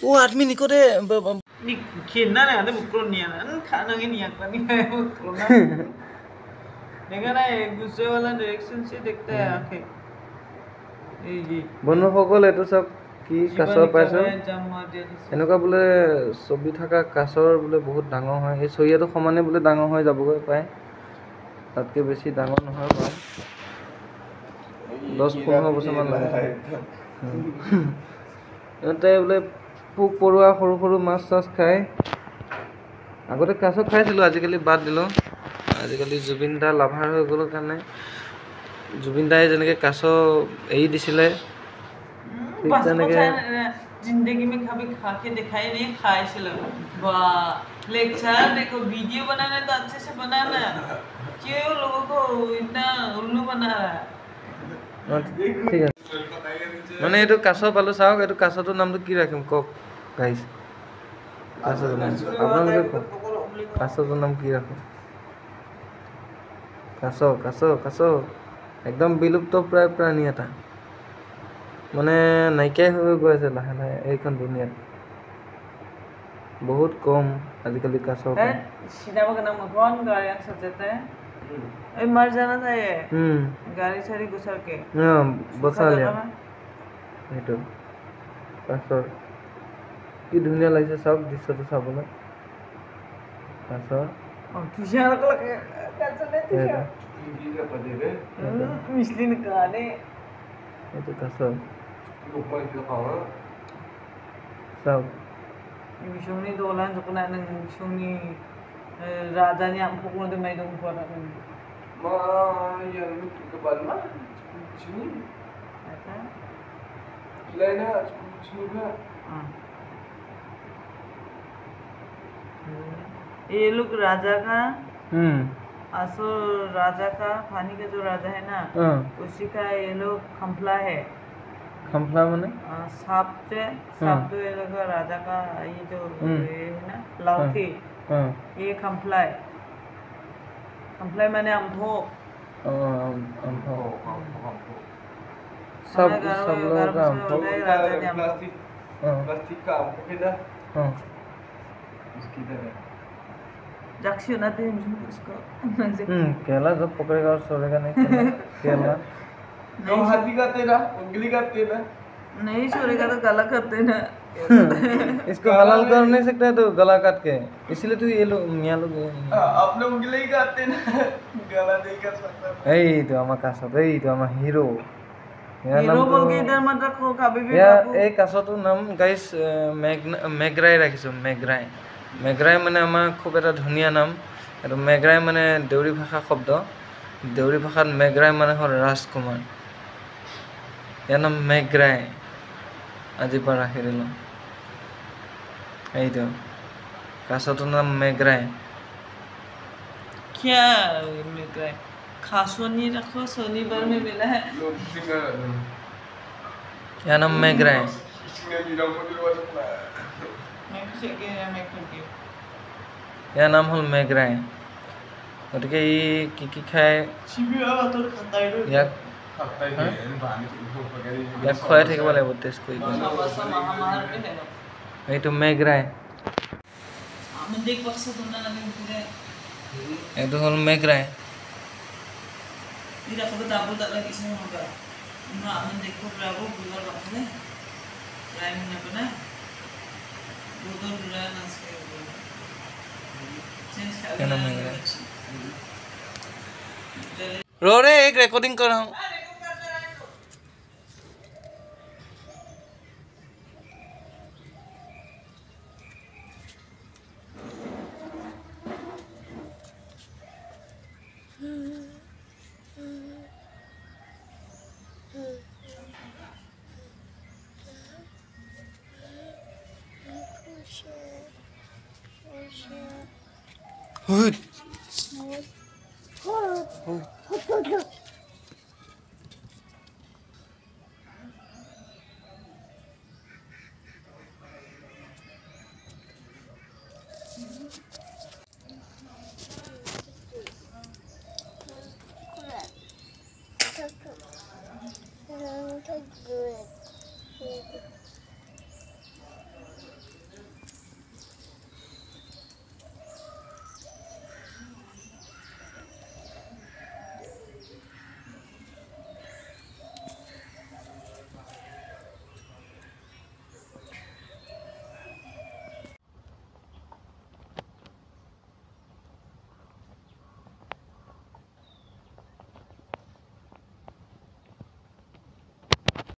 वो आदमी निको दे Ni kena na ada bukron niya na. Kana ng iniyak pa niya bukron na. देखा ना गुस्से वाला डायरेक्शन से देखता है आंखें ये বন্ধুসকল এইটো চাওক কি কাছৰ পাইছো এনেকুৱা বোলে ছবি থকা কাছৰ বোলে বহুত ডাঙৰ হয় এই চৰিয়াটো সমানে বোলে ডাঙৰ হৈ যাবগৈ পায় তাতকৈ বেছি ডাঙৰ নহয় পায় 10-15 বছৰমান লাগে ইহঁতে বোলে পোক পৰুৱা সৰু সৰু মাছ চাছ খায় আগতে কাছ খাইছিলোঁ আজিকালি বাদ দিলোঁ আজিকালি জুবিন দা লাভাৰ হৈ গ'ল কাৰণে জুবিন দাই যেনেকৈ কাছ এৰি দিছিলে ঠিক তেনেকৈ जिंदगी में कभी खा के दिखाई नहीं खाए से लगा वाह लेक्चर देखो वीडियो बनाना तो अच्छे से बनाना क्यों लोगों को इतना उल्लू बना रहा है ঠিক আছে মানে এইটো কাছ পালোঁ চাওক এইটো কাছটোৰ নামটো কি ৰাখিম কওক গাইছ কাছটোৰ নাম আপোনালোকে কওক কাছটোৰ নাম কি ৰাখিম কাছ কাছ কাছ একদম বিলুপ্ত প্ৰায় প্ৰাণী এটা মানে নাইকিয়াই হৈ গৈ আছে লাহে লাহে এইখন দুনিয়াত बहुत कम आजकल कासों का सिनेमा का नाम कौन गाड़ी सजाता है ए मर जाना था ये गाड़ी सारी घुसा के हां बसा लिया ये तो कासों की दुनिया लाइसे सब दृश्य तो साबला कासों और तुझे अलग अलग कैसे ले तुझे ये पदे रे मिशलिन काने ये तो कासों ऊपर जो खाओ सब Misyong dolan so kuna nang misyong ni raja ni ang pukul na may dong ko na ma yan ke balma sini apa lain sini ka ये लोग राजा का असुर राजा का पानी का जो राजा है ना उसी का ये लोग खंपला है खंपला माने सांप से सांप तो ये लोग राजा का ये जो ये है ना लौकी ये खंपला है खंपला माने अम्भो सब लोग का अम्भो प्लास्टिक का अम्भो किधर इसकी तरह जाक्षी नाते उसको केला जब पकड़ेगा और सोएगा नहीं केला दो हाथी खाते ना उंगली खाते ना नहीं छोड़ेगा तो गला काटते ना इसको हलाल कर नहीं सकता है तो गला काट के इसलिए तो ये लोग मियां लोग अपने उंगली खाते ना गला नहीं कर सकता এই তো আমার কাছ এই তো আমার হিরো হিরো বল के इधर मत रखो कभी भी এই কাছটোৰ নাম গাইস মেগ্ৰাই ৰাখিছো মেগ্ৰাই মানে আমাৰ খুব এটা ধুনীয়া নাম আৰু মেগ্ৰাই মানে দেউৰী ভাষা শব্দ দেউৰী ভাষাত মেগ্ৰাই মানে হ'ল ৰাজকুমাৰ ইয়াৰ নাম মেগ্ৰাই আজিৰ পৰা ৰাখি দিলোঁ এইটো কাছটোৰ নাম মেগ্ৰাই क्या मेग्राय खासोनी रखो शनिवार में मिला है ইয়াৰ নাম মেগ্ৰাই ইয়াৰ নাম হ'ল মেগ্ৰাই গতিকে ই কি খায় ইয়াক খুৱাই থাকিব লাগিব টেষ্ট কৰি এইটো মেগ্ৰাই এইটো হ'ল মেগ্ৰাই रो रे एक रिकॉर्डिंग कर रहा हूँ good.